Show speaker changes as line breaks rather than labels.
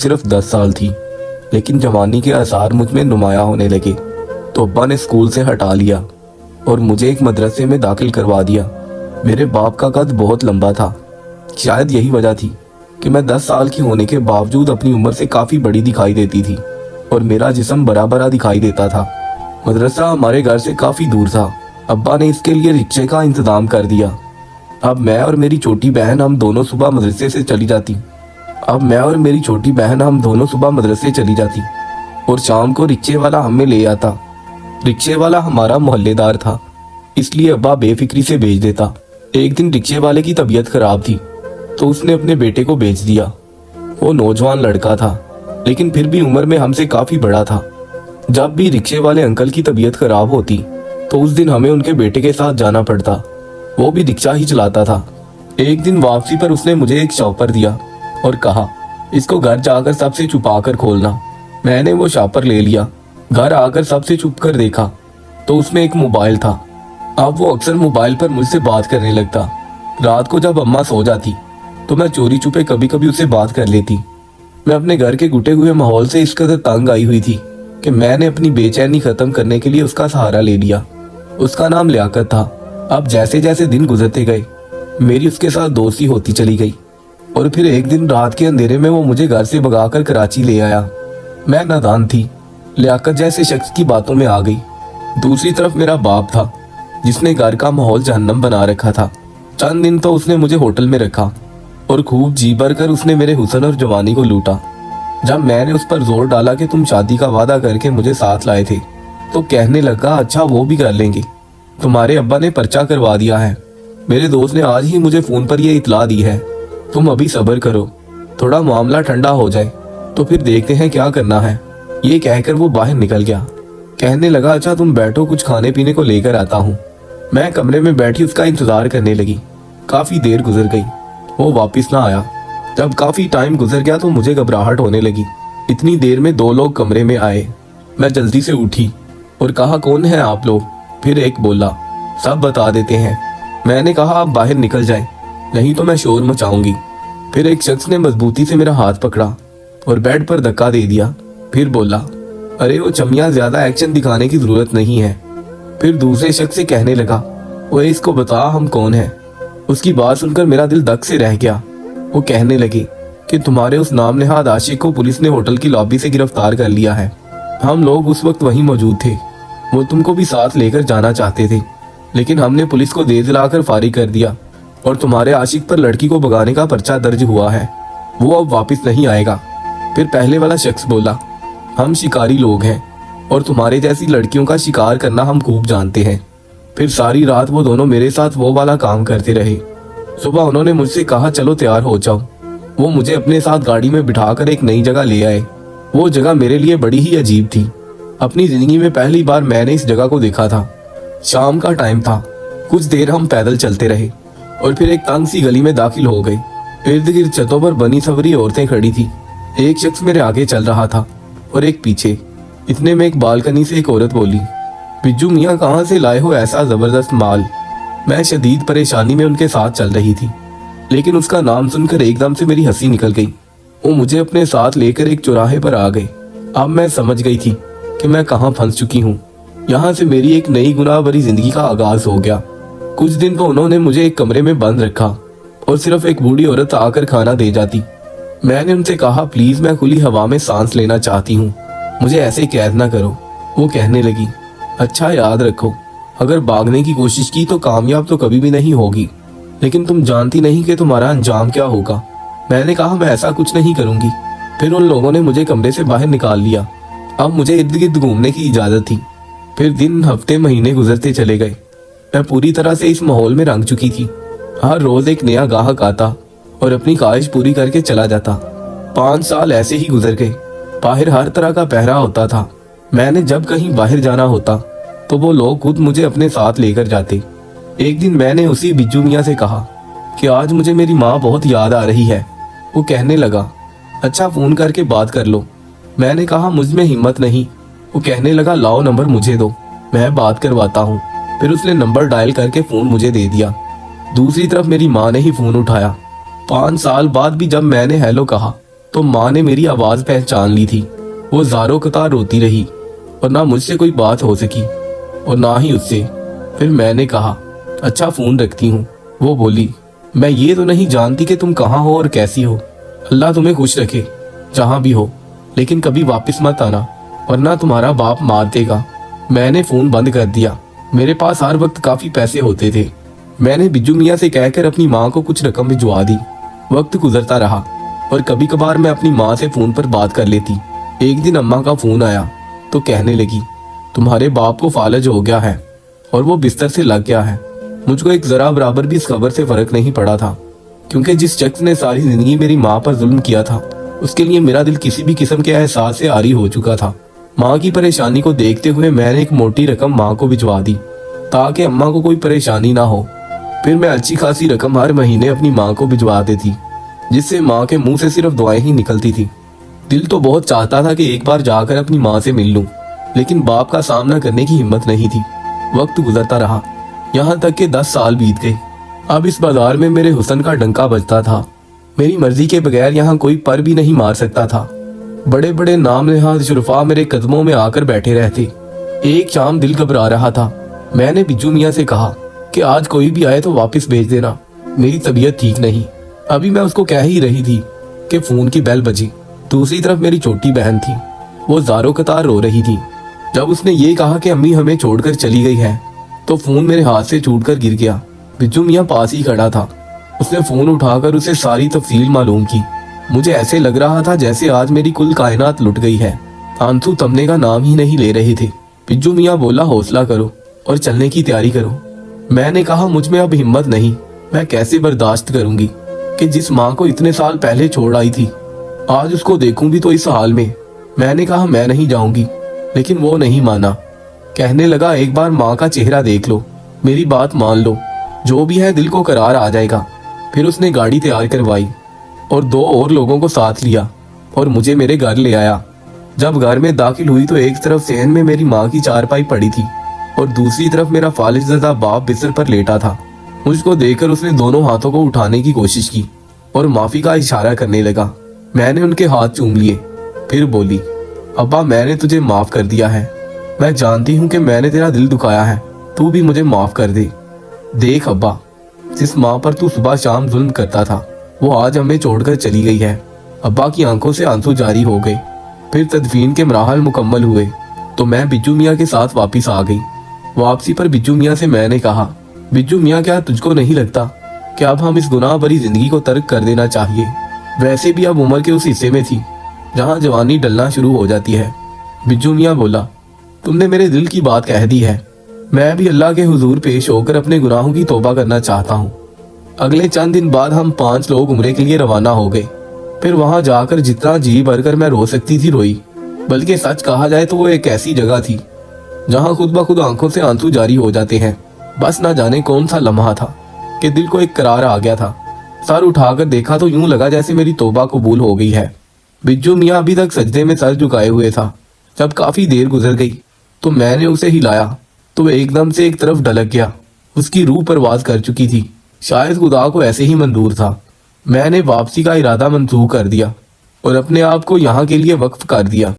सिर्फ 10 साल थी, लेकिन जवानी के आसार मुझ में नुमाया होने लगे तो अब्बा ने स्कूल से हटा लिया और मुझे एक मदरसे में दाखिल करवा दिया। मेरे बाप का कद बहुत लंबा था। शायद यही वजह थी कि मैं 10 साल की होने के बावजूद अपनी उम्र से काफ़ी बड़ी दिखाई देती थी और मेरा जिस्म बड़ा बड़ा दिखाई देता था। मदरसा हमारे घर से काफ़ी दूर था। अब्बा ने इसके लिए रिक्शे का इंतज़ाम कर दिया। अब मैं और मेरी छोटी बहन हम दोनों सुबह मदरसे चली जाती और शाम को रिक्शे वाला हमें ले आता। रिक्शे वाला हमारा मोहल्लेदार था, इसलिए अब्बा बेफिक्री से भेज देता। एक दिन रिक्शे वाले की तबीयत खराब थी तो उसने अपने बेटे को भेज दिया। वो नौजवान लड़का था, लेकिन फिर भी उम्र में हमसे काफ़ी बड़ा था। जब भी रिक्शे वाले अंकल की तबीयत खराब होती तो उस दिन हमें उनके बेटे के साथ जाना पड़ता। वो भी रिक्शा ही चलाता था। एक दिन वापसी पर उसने मुझे एक शॉपर दिया और कहा, इसको घर जाकर सबसे छुपा कर खोलना। मैंने वो शॉपर ले लिया। घर आकर सबसे छुप कर देखा तो उसमें एक मोबाइल था। अब वो अक्सर मोबाइल पर मुझसे बात करने लगता। रात को जब अम्मा सो जाती तो मैं चोरी छुपे कभी कभी उससे बात कर लेती। मैं अपने घर के घुटे हुए माहौल से इस कदर तंग आई हुई थी कि मैंने अपनी बेचैनी खत्म करने के लिए उसका सहारा ले लिया। उसका नाम लियाकत था। अब जैसे जैसे दिन गुजरते गए मेरी उसके साथ दोस्ती होती चली गई और फिर एक दिन रात के अंधेरे में वो मुझे घर से भगाकर कराची ले आया। मैं नादान थी, लियाकत जैसे शख्स की बातों में आ गई। दूसरी तरफ मेरा बाप था, जिसने घर का माहौल जहन्नम बना रखा था। चंद दिन तो उसने मुझे होटल में रखा और खूब जी भर कर उसने मेरे हुस्न और जवानी को लूटा। जब मैंने उस पर जोर डाला कि तुम शादी का वादा करके मुझे साथ लाए थे, तो कहने लगा, अच्छा वो भी कर लेंगे, तुम्हारे अब्बा ने पर्चा करवा दिया है। मेरे दोस्त ने आज ही मुझे फोन पर यह इतला दी है। तुम अभी सब्र करो, थोड़ा मामला ठंडा हो जाए तो फिर देखते हैं क्या करना है। ये कहकर वो बाहर निकल गया। कहने लगा, अच्छा तुम बैठो, कुछ खाने पीने को लेकर आता हूँ। मैं कमरे में बैठी उसका इंतजार करने लगी। काफी देर गुजर गई, वो वापस ना आया। जब काफी टाइम गुजर गया तो मुझे घबराहट होने लगी। इतनी देर में 2 लोग कमरे में आए। मैं जल्दी से उठी और कहा, कौन है आप लोग? फिर एक बोला, सब बता देते हैं। मैंने कहा, आप बाहर निकल जाएं, नहीं तो मैं शोर मचाऊंगी। फिर एक शख्स ने मजबूती से मेरा हाथ पकड़ा और बेड पर धक्का दे दिया। फिर बोला, अरे वो चमिया, ज्यादा एक्शन दिखाने की जरूरत नहीं है। फिर दूसरे शख्स से कहने लगा, ओए इसको बता हम कौन है। उसकी बात सुनकर मेरा दिल धक से रह गया। वो कहने लगे कि तुम्हारे उस नाम नेहाद आशिक को पुलिस ने होटल की लॉबी से गिरफ्तार कर लिया है। हम लोग उस वक्त वहीं मौजूद थे। वो तुमको भी साथ लेकर जाना चाहते थे, लेकिन हमने पुलिस को दे दिलाकर फारिग कर दिया और तुम्हारे आशिक पर लड़की को भगाने का पर्चा दर्ज हुआ है। वो अब वापस नहीं आएगा। फिर पहले वाला शख्स बोला, हम शिकारी लोग हैं और तुम्हारे जैसी लड़कियों का शिकार करना हम खूब जानते हैं। फिर सारी रात वो दोनों मेरे साथ वो वाला काम करते रहे। सुबह उन्होंने मुझसे कहा, चलो तैयार हो जाओ। वो मुझे अपने साथ गाड़ी में बिठाकर एक नई जगह ले आए। वो जगह मेरे लिए बड़ी ही अजीब थी। अपनी जिंदगी में पहली बार मैंने इस जगह को देखा था। शाम का टाइम था। कुछ देर हम पैदल चलते रहे और फिर एक तंग सी गली में दाखिल हो गए। इर्द गिर्द छतों पर बनी सवरी औरतें खड़ी थी। एक शख्स मेरे आगे चल रहा था और एक पीछे। इतने में एक बालकनी से एक औरत बोली, बिज्जू मियाँ कहाँ से लाए हो ऐसा जबरदस्त माल? मैं शदीद परेशानी में उनके साथ चल रही थी, लेकिन उसका नाम सुनकर एकदम से मेरी हंसी निकल गई। वो मुझे अपने साथ लेकर एक चौराहे पर आ गए। अब मैं समझ गई थी कि मैं कहाँ फंस चुकी हूँ। यहाँ से मेरी एक नई गुनाह भरी जिंदगी का आगाज हो गया। कुछ दिन तो उन्होंने मुझे एक कमरे में बंद रखा और सिर्फ एक बूढ़ी औरत आकर खाना दे जाती। मैंने उनसे कहा, प्लीज मैं खुली हवा में सांस लेना चाहती हूँ, मुझे ऐसे कैद ना करो। वो कहने लगी, अच्छा याद रखो, अगर भागने की कोशिश की तो कामयाब तो कभी भी नहीं होगी, लेकिन तुम जानती नहीं कि तुम्हारा अंजाम क्या होगा। मैंने कहा, मैं ऐसा कुछ नहीं करूंगी। फिर उन लोगों ने मुझे कमरे से बाहर निकाल लिया। अब मुझे इर्द गिर्द घूमने की इजाजत थी। फिर दिन, हफ्ते, महीने गुजरते चले गए। मैं पूरी तरह से इस माहौल में रंग चुकी थी। हर रोज एक नया गाहक आता और अपनी ख्वाहिश पूरी करके चला जाता। 5 साल ऐसे ही गुजर गए। बाहर हर तरह का पहरा होता था। मैंने जब कहीं बाहर जाना होता तो वो लोग खुद मुझे अपने साथ लेकर जाते। एक दिन मैंने उसी बिज्जू मियाँ से कहा कि आज मुझे मेरी माँ बहुत याद आ रही है। वो कहने लगा, अच्छा फोन करके बात कर लो। मैंने कहा, मुझ में हिम्मत नहीं। वो कहने लगा, लाओ नंबर मुझे दो, मैं बात करवाता हूँ। फिर उसने नंबर डायल करके फोन मुझे दे दिया। दूसरी तरफ मेरी माँ ने ही फोन उठाया। 5 साल बाद भी जब मैंने हेलो कहा تو माँ ने मेरी आवाज पहचान ली थी। वो ज़ारों कतार रोती रही और ना मुझसे कोई बात हो सकी और ना ही उससे। फिर मैंने कहा, अच्छा फ़ोन रखती हूँ। वो बोली, मैं ये तो नहीं जानती कि तुम कहाँ हो और कैसी हो। अल्लाह तुम्हें खुश रखे जहाँ भी हो, लेकिन कभी वापस मत आना वरना तुम्हारा बाप मार देगा। मैंने फ़ोन बंद कर दिया। मेरे पास हर वक्त काफ़ी पैसे होते थे। मैंने बिज्जू मियाँ से कहकर अपनी माँ को कुछ रकम भिजवा दी। वक्त गुजरता रहा और कभी कभार मैं अपनी माँ से फ़ोन पर बात कर लेती। एक दिन अम्मा का फ़ोन आया तो कहने लगी, तुम्हारे बाप को फालज हो गया है और वो बिस्तर से लग गया है। मुझको एक ज़रा बराबर भी इस खबर से फ़र्क नहीं पड़ा था, क्योंकि जिस शख्स ने सारी ज़िंदगी मेरी माँ पर जुल्म किया था उसके लिए मेरा दिल किसी भी किस्म के एहसास से आरी हो चुका था। माँ की परेशानी को देखते हुए मैंने एक मोटी रकम माँ को भिजवा दी ताकि अम्मा को कोई परेशानी ना हो। फिर मैं अच्छी खासी रकम हर महीने अपनी माँ को भिजवा देती, जिससे माँ के मुंह से सिर्फ दुआएं ही निकलती थी। दिल तो बहुत चाहता था कि एक बार जाकर अपनी माँ से मिल लूं, लेकिन बाप का सामना करने की हिम्मत नहीं थी। वक्त गुजरता रहा, यहाँ तक कि 10 साल बीत गए। अब इस बाजार में मेरे हुस्न का डंका बजता था। मेरी मर्जी के बगैर यहाँ कोई पर भी नहीं मार सकता था। बड़े बड़े नाम नेहाद शुरफा मेरे कदमों में आकर बैठे रहते। एक शाम दिल घबरा रहा था। मैंने बिज्जू मियाँ से कहा कि आज कोई भी आए तो वापस भेज देना, मेरी तबीयत ठीक नहीं। अभी मैं उसको कह ही रही थी कि फ़ोन की बेल बजी। दूसरी तरफ मेरी छोटी बहन थी, वो ज़ारों कतार रो रही थी। जब उसने ये कहा कि अम्मी हमें छोड़कर चली गई है तो फ़ोन मेरे हाथ से छूटकर गिर गया। बिज्जू मियाँ पास ही खड़ा था। उसने फ़ोन उठाकर उसे सारी तफसील मालूम की। मुझे ऐसे लग रहा था जैसे आज मेरी कुल कायनात लुट गई है। आंसू थमने का नाम ही नहीं ले रहे थे। बिज्जू मियाँ बोला, हौसला करो और चलने की तैयारी करो। मैंने कहा, मुझ में अब हिम्मत नहीं। मैं कैसे बर्दाश्त करूंगी कि जिस माँ को इतने साल पहले छोड़ आई थी आज उसको देखूं भी तो इस हाल में। मैंने कहा, मैं नहीं जाऊंगी, लेकिन वो नहीं माना। कहने लगा, एक बार माँ का चेहरा देख लो, मेरी बात मान लो, जो भी है दिल को करार आ जाएगा। फिर उसने गाड़ी तैयार करवाई और 2 और लोगों को साथ लिया और मुझे मेरे घर ले आया। जब घर में दाखिल हुई तो एक तरफ सहन में मेरी माँ की चारपाई पड़ी थी और दूसरी तरफ मेरा फालिजदा बाप बिस्तर पर लेटा था। मुझको देखकर उसने दोनों हाथों को उठाने की कोशिश की और माफी का इशारा करने लगा। मैंने उनके हाथ चूम लिए। फिर बोली, अब्बा मैंने तुझे माफ कर दिया है। मैं जानती हूँ कि मैंने तेरा दिल दुखाया है, तू भी मुझे माफ कर दे। देख अब्बा, जिस माँ पर तू सुबह शाम जुल्म करता था वो आज हमें छोड़कर चली गई है। अब्बा की आंखों से आंसू जारी हो गए। फिर तदफीन के मराहल मुकम्मल हुए तो मैं बिज्जू मियाँ के साथ वापिस आ गई। वापसी पर बिज्जू मियाँ से मैंने कहा, बिज्जू मियाँ क्या तुझको नहीं लगता कि अब हम इस गुनाह भरी जिंदगी को तर्क कर देना चाहिए? वैसे भी अब उम्र के उस हिस्से में थी जहाँ जवानी डलना शुरू हो जाती है। बिज्जू मियाँ बोला, तुमने मेरे दिल की बात कह दी है। मैं भी अल्लाह के हुजूर पेश होकर अपने गुनाहों की तौबा करना चाहता हूँ। अगले चंद दिन बाद हम 5 लोग उम्रे के लिए रवाना हो गए। फिर वहां जाकर जितना जी भरकर मैं रो सकती थी रोई। बल्कि सच कहा जाए तो वो एक ऐसी जगह थी जहां खुद ब खुद आंखों से आंसू जारी हो जाते हैं। बस ना जाने कौन सा लम्हा था कि दिल को एक करार आ गया था। सर उठाकर देखा तो यूं लगा जैसे मेरी तौबा कबूल हो गई है। बिज्जू मियाँ अभी तक सजदे में सर झुकाए हुए था। जब काफी देर गुजर गई तो मैंने उसे हिलाया तो वह एकदम से एक तरफ ढलक गया। उसकी रूह परवाज कर चुकी थी। शायद खुदा को ऐसे ही मंजूर था। मैंने वापसी का इरादा मंसूख कर दिया और अपने आप को यहाँ के लिए वक्फ कर दिया।